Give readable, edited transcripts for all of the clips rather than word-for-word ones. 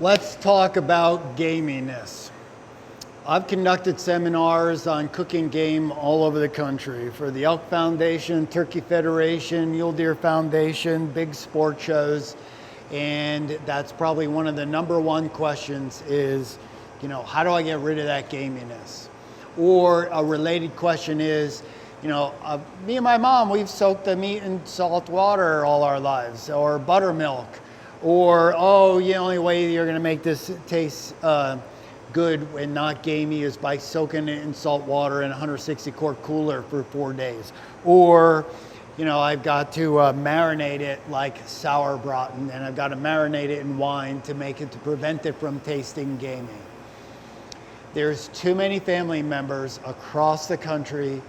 Let's talk about gaminess. I've conducted seminars on cooking game all over the country for the Elk Foundation, Turkey Federation, Mule Deer Foundation, big sport shows. And that's probably one of the number one questions is, how do I get rid of that gaminess? Or a related question is, me and my mom, we've soaked the meat in salt water all our lives, or buttermilk. Or, the only way you're going to make this taste good and not gamey is by soaking it in salt water in a 160 quart cooler for 4 days. Or, I've got to marinate it like sauerbraten, and I've got to marinate it in wine to prevent it from tasting gamey. There's too many family members across the country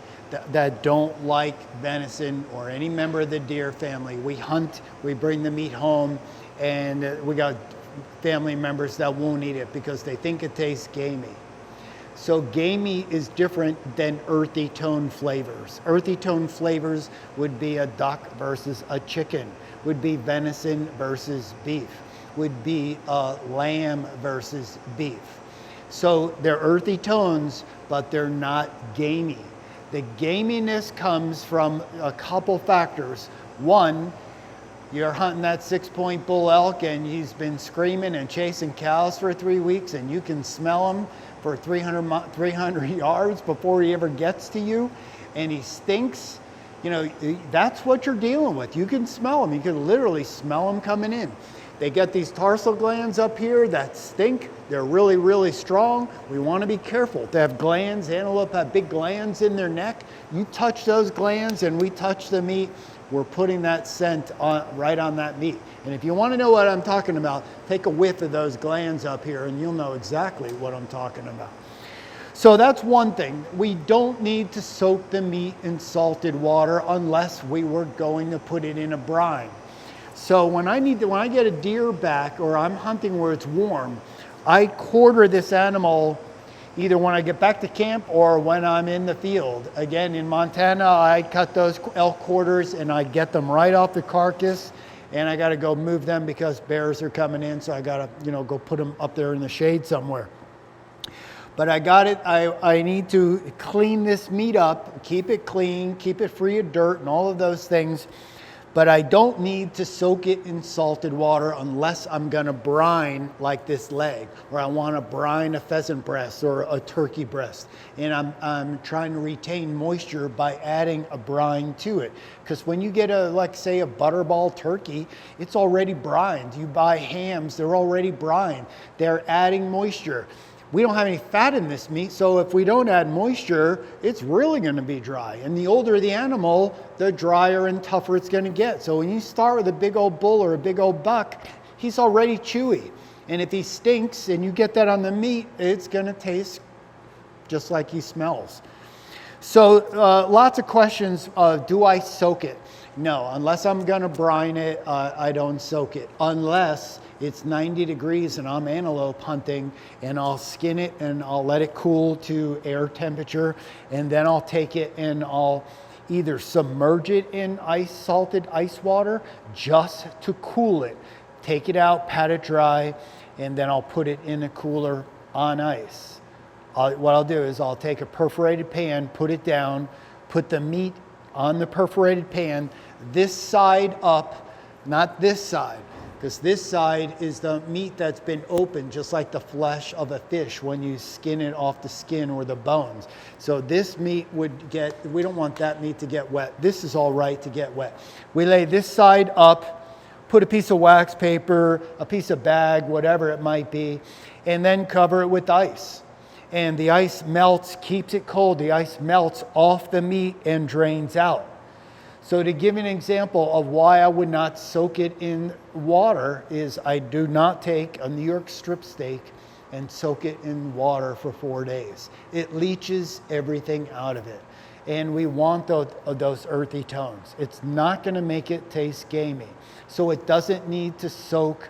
that don't like venison or any member of the deer family. We hunt, we bring the meat home, and we got family members that won't eat it because they think it tastes gamey. So gamey is different than earthy tone flavors. Earthy tone flavors would be a duck versus a chicken, would be venison versus beef, would be a lamb versus beef. So they're earthy tones, but they're not gamey. The gaminess comes from a couple factors. One, you're hunting that 6-point bull elk and he's been screaming and chasing cows for 3 weeks and you can smell him for 300 yards before he ever gets to you and he stinks. That's what you're dealing with. You can smell him. You can literally smell him coming in. They get these tarsal glands up here that stink. They're really, really strong. We want to be careful. They have glands. Antelope have big glands in their neck. You touch those glands and we touch the meat, we're putting that scent right on that meat. And if you want to know what I'm talking about, take a whiff of those glands up here and you'll know exactly what I'm talking about. So that's one thing. We don't need to soak the meat in salted water unless we were going to put it in a brine. So when I get a deer back or I'm hunting where it's warm, I quarter this animal either when I get back to camp or when I'm in the field. Again, in Montana, I cut those elk quarters and I get them right off the carcass and I got to go move them because bears are coming in. So I got to, go put them up there in the shade somewhere. But I got it. I need to clean this meat up, keep it clean, keep it free of dirt and all of those things. But I don't need to soak it in salted water unless I'm going to brine like this leg, or I want to brine a pheasant breast or a turkey breast. And I'm trying to retain moisture by adding a brine to it. Because when you get say a butterball turkey, it's already brined. You buy hams, they're already brined. They're adding moisture. We don't have any fat in this meat, so if we don't add moisture, it's really going to be dry. And the older the animal, the drier and tougher it's going to get. So when you start with a big old bull or a big old buck, he's already chewy. And if he stinks and you get that on the meat, it's going to taste just like he smells. So lots of questions. Do I soak it? No, unless I'm going to brine it, I don't soak it. Unless it's 90 degrees and I'm antelope hunting and I'll skin it and I'll let it cool to air temperature and then I'll take it and I'll either submerge it in salted ice water just to cool it, take it out, pat it dry, and then I'll put it in a cooler on ice. What I'll do is I'll take a perforated pan, put it down, put the meat on the perforated pan, this side up, not this side. Because this side is the meat that's been opened, just like the flesh of a fish when you skin it off the skin or the bones. So this meat we don't want that meat to get wet. This is all right to get wet. We lay this side up, put a piece of wax paper, a piece of bag, whatever it might be, and then cover it with ice. And the ice melts, keeps it cold. The ice melts off the meat and drains out. So to give an example of why I would not soak it in water is I do not take a New York strip steak and soak it in water for 4 days. It leaches everything out of it. And we want those earthy tones. It's not going to make it taste gamey. So it doesn't need to soak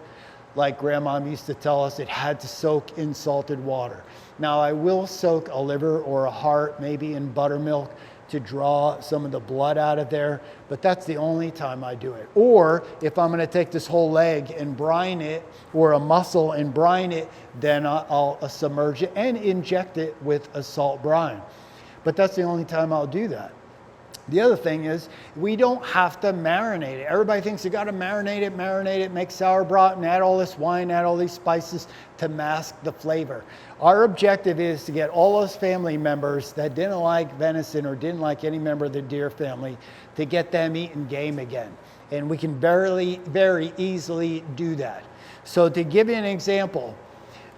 like Grandma used to tell us it had to soak in salted water. Now I will soak a liver or a heart maybe in buttermilk to draw some of the blood out of there, but that's the only time I do it. Or if I'm gonna take this whole leg and brine it, or a muscle and brine it, then I'll submerge it and inject it with a salt brine. But that's the only time I'll do that. The other thing is, we don't have to marinate it. Everybody thinks you got to marinate it, make sauerbraten, and add all this wine, add all these spices to mask the flavor. Our objective is to get all those family members that didn't like venison or didn't like any member of the deer family to get them eating game again. And we can very easily do that. So to give you an example,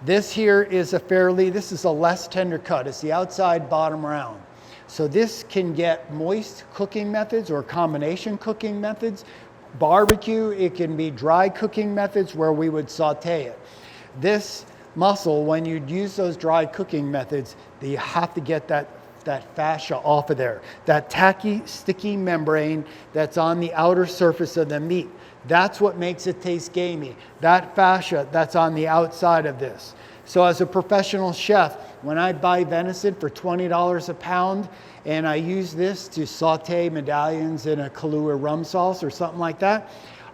this is a less tender cut. It's the outside bottom round. So this can get moist cooking methods or combination cooking methods. Barbecue, it can be dry cooking methods where we would saute it. This muscle, when you use those dry cooking methods, you have to get that fascia off of there. That tacky, sticky membrane that's on the outer surface of the meat. That's what makes it taste gamey. That fascia that's on the outside of this. So as a professional chef, when I buy venison for $20 a pound and I use this to saute medallions in a Kahlua rum sauce or something like that,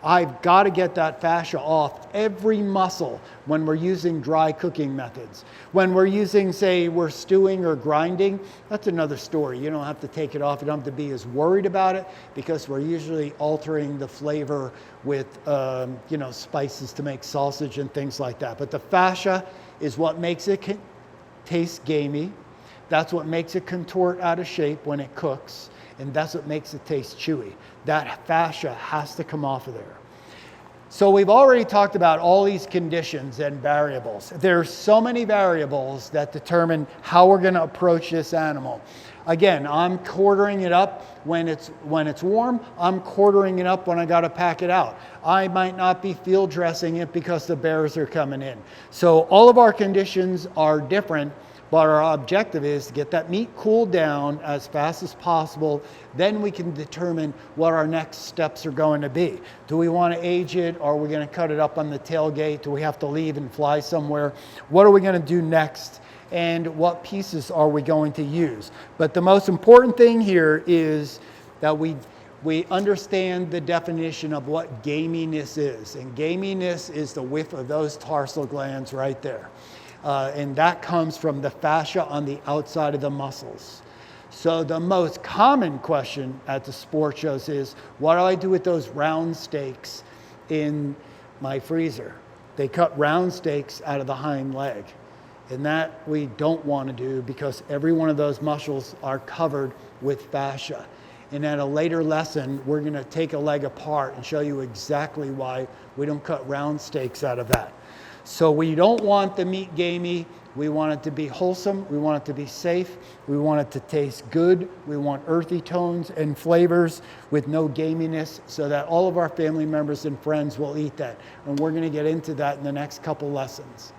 I've got to get that fascia off every muscle when we're using dry cooking methods. When we're using, say, we're stewing or grinding, that's another story. You don't have to take it off. You don't have to be as worried about it because we're usually altering the flavor with, spices to make sausage and things like that. But the fascia is what makes it taste gamey. That's what makes it contort out of shape when it cooks. And that's what makes it taste chewy. That fascia has to come off of there. So we've already talked about all these conditions and variables. There's so many variables that determine how we're going to approach this animal. Again, I'm quartering it up when it's warm. I'm quartering it up when I got to pack it out. I might not be field dressing it because the bears are coming in. So all of our conditions are different, but our objective is to get that meat cooled down as fast as possible. Then we can determine what our next steps are going to be. Do we want to age it? Are we going to cut it up on the tailgate? Do we have to leave and fly somewhere? What are we going to do next? And what pieces are we going to use? But the most important thing here is that we understand the definition of what gaminess is. And gaminess is the width of those tarsal glands right there. And that comes from the fascia on the outside of the muscles. So the most common question at the sport shows is, what do I do with those round steaks in my freezer? They cut round steaks out of the hind leg. And that we don't want to do because every one of those muscles are covered with fascia. And at a later lesson, we're going to take a leg apart and show you exactly why we don't cut round steaks out of that. So we don't want the meat gamey. We want it to be wholesome. We want it to be safe. We want it to taste good. We want earthy tones and flavors with no gaminess so that all of our family members and friends will eat that. And we're going to get into that in the next couple lessons.